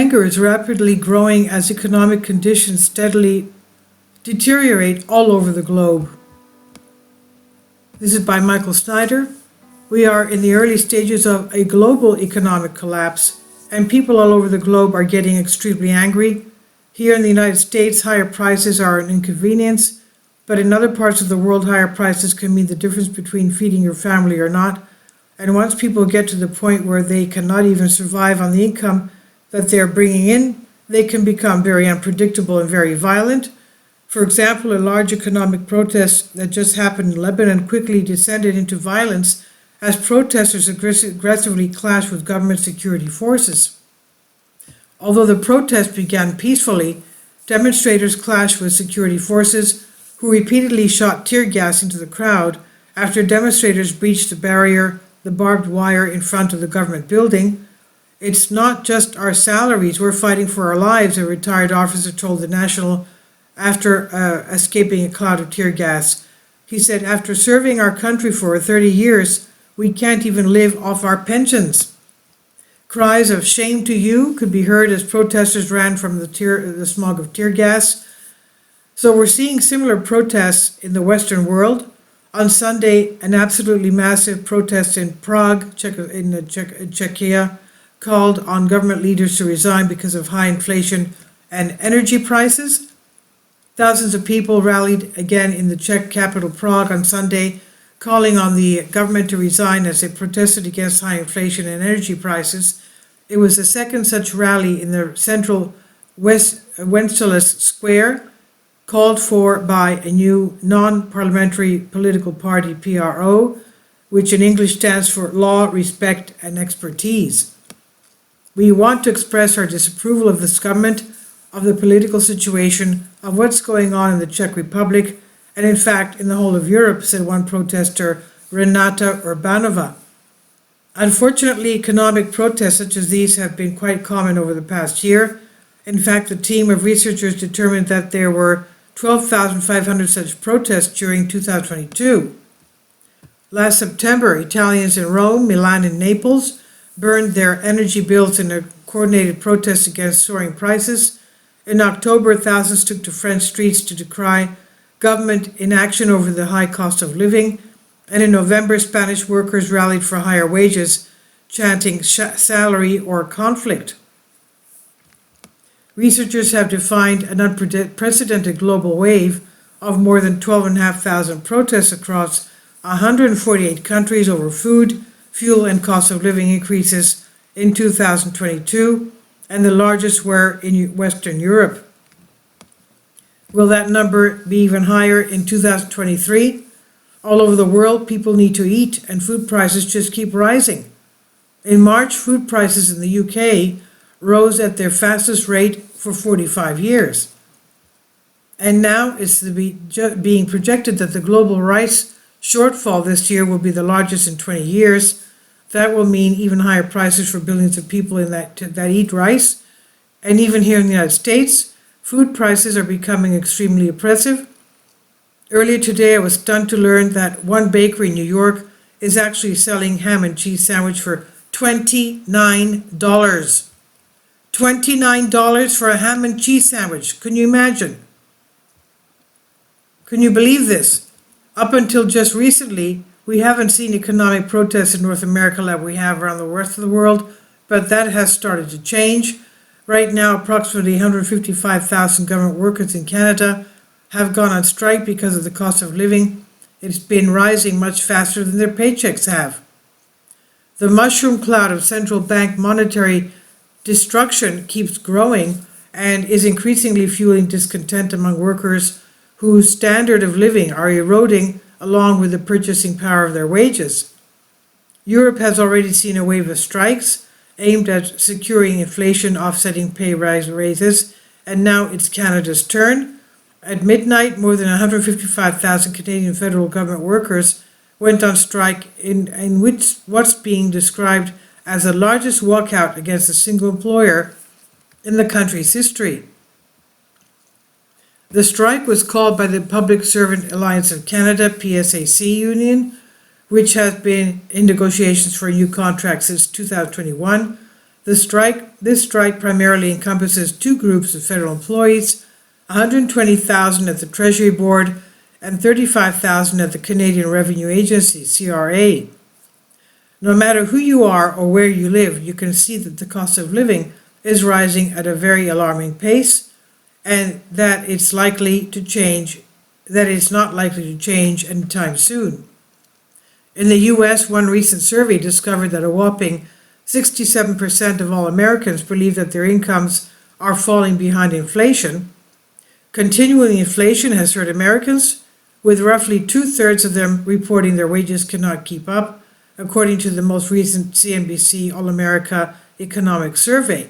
anger is rapidly growing as economic conditions steadily deteriorate all over the globe. This is by Michael Snyder. We are in the early stages of a global economic collapse, and people all over the globe are getting extremely angry. Here in the United States, higher prices are an inconvenience, but in other parts of the world, higher prices can mean the difference between feeding your family or not. And once people get to the point where they cannot even survive on the income that they're bringing in, they can become very unpredictable and very violent. For example, a large economic protest that just happened in Lebanon quickly descended into violence as protesters aggressively clashed with government security forces. Although the protest began peacefully, demonstrators clashed with security forces who repeatedly shot tear gas into the crowd after demonstrators breached the barbed wire in front of the government building. "It's not just our salaries, we're fighting for our lives," a retired officer told the National after escaping a cloud of tear gas. He said, "After serving our country for 30 years, we can't even live off our pensions." Cries of "shame to you" could be heard as protesters ran from the smog of tear gas. So we're seeing similar protests in the Western world. On Sunday, an absolutely massive protest in Prague, Czechia, called on government leaders to resign because of high inflation and energy prices. Thousands of people rallied again in the Czech capital Prague on Sunday, calling on the government to resign as they protested against high inflation and energy prices. It was the second such rally in the central Wenceslas Square, called for by a new non-parliamentary political party, PRO, which in English stands for Law, Respect and Expertise. "We want to express our disapproval of this government, of the political situation, of what's going on in the Czech Republic, and in fact in the whole of Europe," said one protester, Renata Urbanova. Unfortunately, economic protests such as these have been quite common over the past year. In fact, a team of researchers determined that there were 12,500 such protests during 2022. Last September, Italians in Rome, Milan and Naples burned their energy bills in a coordinated protest against soaring prices. In October, thousands took to French streets to decry government inaction over the high cost of living. And in November, Spanish workers rallied for higher wages, chanting salary or conflict. Researchers have defined an unprecedented global wave of more than 12,500 protests across 148 countries over food, fuel and cost of living increases in 2022, and the largest were in Western Europe. Will that number be even higher in 2023? All over the world, people need to eat, and food prices just keep rising. In March, food prices in the UK rose at their fastest rate for 45 years. And now it's being projected that the global rice shortfall this year will be the largest in 20 years. That will mean even higher prices for billions of people that eat rice. And even here in the United States, food prices are becoming extremely oppressive. Earlier today, I was stunned to learn that one bakery in New York is actually selling ham and cheese sandwich for $29. $29 for a ham and cheese sandwich. Can you imagine? Can you believe this? Up until just recently, we haven't seen economic protests in North America like we have around the rest of the world, but that has started to change. Right now, approximately 155,000 government workers in Canada have gone on strike because of the cost of living. It's been rising much faster than their paychecks have. The mushroom cloud of central bank monetary destruction keeps growing and is increasingly fueling discontent among workers whose standard of living are eroding along with the purchasing power of their wages. Europe has already seen a wave of strikes aimed at securing inflation, offsetting pay raises, and now it's Canada's turn. At midnight, more than 155,000 Canadian federal government workers went on strike in which what's being described as the largest walkout against a single employer in the country's history. The strike was called by the Public Servant Alliance of Canada, PSAC union, which has been in negotiations for a new contract since 2021. This strike primarily encompasses two groups of federal employees, 120,000 at the Treasury Board and 35,000 at the Canadian Revenue Agency, CRA. No matter who you are or where you live, you can see that the cost of living is rising at a very alarming pace, and that it's not likely to change anytime soon. In the US, one recent survey discovered that a whopping 67% of all Americans believe that their incomes are falling behind inflation. Continuing inflation has hurt Americans, with roughly 2/3 of them reporting their wages cannot keep up, according to the most recent CNBC All-America Economic Survey.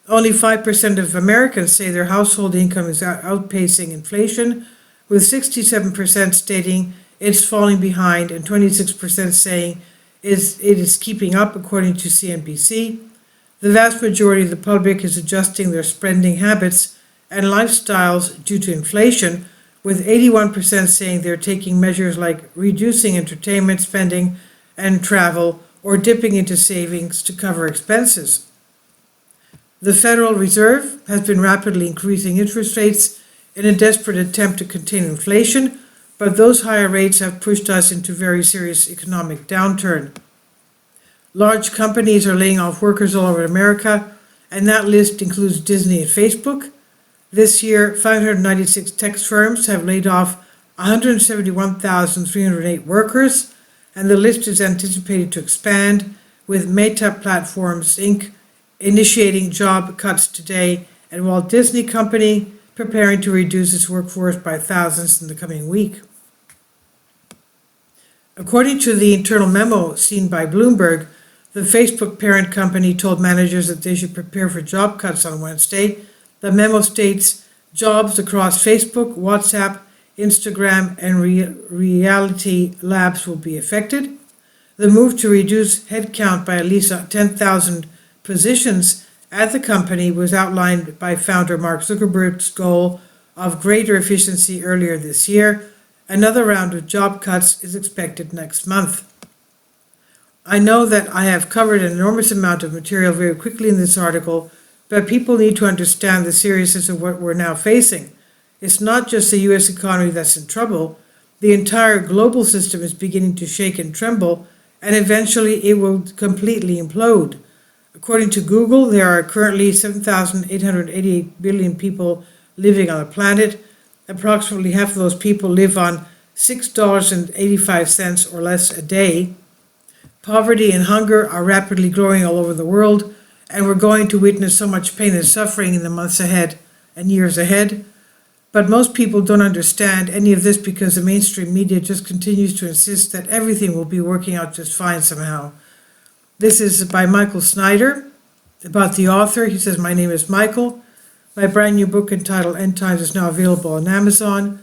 Only 5% of Americans say their household income is outpacing inflation, with 67% stating it's falling behind and 26% saying it is keeping up, according to CNBC. The vast majority of the public is adjusting their spending habits and lifestyles due to inflation, with 81% saying they're taking measures like reducing entertainment spending and travel or dipping into savings to cover expenses. The Federal Reserve has been rapidly increasing interest rates in a desperate attempt to contain inflation, but those higher rates have pushed us into very serious economic downturn. Large companies are laying off workers all over America, and that list includes Disney and Facebook. This year, 596 tech firms have laid off 171,308 workers, and the list is anticipated to expand, with Meta Platforms, Inc. initiating job cuts today, and Walt Disney Company preparing to reduce its workforce by thousands in the coming week. According to the internal memo seen by Bloomberg, the Facebook parent company told managers that they should prepare for job cuts on Wednesday. The memo states jobs across Facebook, WhatsApp, Instagram, and Reality Labs will be affected. The move to reduce headcount by at least 10,000 positions at the company was outlined by founder Mark Zuckerberg's goal of greater efficiency earlier this year. Another round of job cuts is expected next month. I know that I have covered an enormous amount of material very quickly in this article, but people need to understand the seriousness of what we're now facing. It's not just the US economy that's in trouble. The entire global system is beginning to shake and tremble, and eventually it will completely implode. According to Google, there are currently 7,888 billion people living on the planet. Approximately half of those people live on $6.85 or less a day. Poverty and hunger are rapidly growing all over the world, and we're going to witness so much pain and suffering in the months ahead and years ahead. But most people don't understand any of this because the mainstream media just continues to insist that everything will be working out just fine somehow. This is by Michael Snyder. About the author, he says, "My name is Michael. My brand new book entitled End Times is now available on Amazon.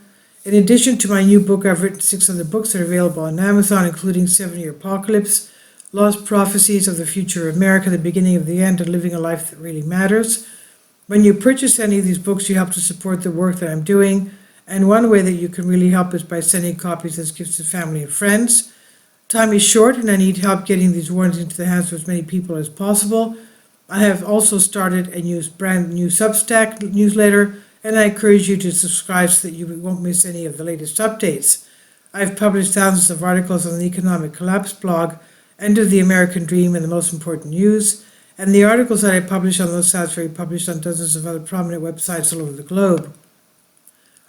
In addition to my new book, I've written 6 other books that are available on Amazon, including 7-Year Apocalypse, Lost Prophecies of the Future of America, The Beginning of the End, and Living a Life That Really Matters. When you purchase any of these books, you help to support the work that I'm doing, and one way that you can really help is by sending copies as gifts to family and friends. Time is short, and I need help getting these warnings into the hands of as many people as possible. I have also started a brand new Substack newsletter, and I encourage you to subscribe so that you won't miss any of the latest updates. I've published thousands of articles on the Economic Collapse blog, End of the American Dream, and the Most Important News, and the articles that I publish on those sites are published on dozens of other prominent websites all over the globe.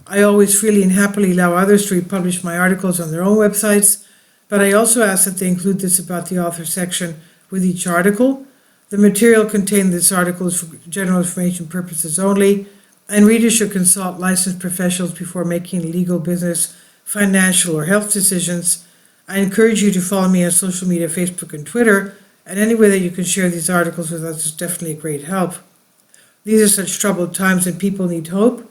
I always freely and happily allow others to republish my articles on their own websites, but I also ask that they include this about the author section with each article. The material contained in this article is for general information purposes only, and readers should consult licensed professionals before making legal, business, financial, or health decisions. I encourage you to follow me on social media, Facebook and Twitter, and any way that you can share these articles with us is definitely a great help. These are such troubled times and people need hope.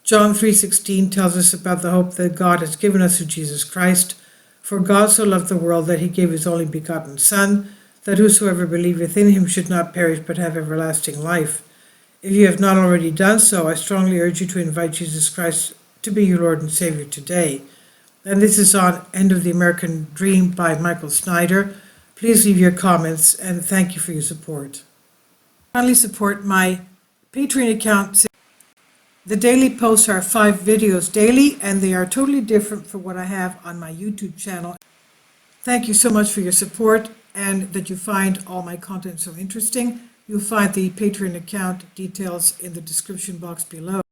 John 3:16 tells us about the hope that God has given us through Jesus Christ. For God so loved the world that he gave his only begotten Son, that whosoever believeth in him should not perish but have everlasting life. If you have not already done so, I strongly urge you to invite Jesus Christ to be your Lord and Savior today. And this is on End of the American Dream by Michael Snyder. Please leave your comments, and thank you for your support. Kindly support my Patreon account. The daily posts are 5 videos daily, and they are totally different from what I have on my YouTube channel. Thank you so much for your support and that you find all my content so interesting. You'll find the Patreon account details in the description box below.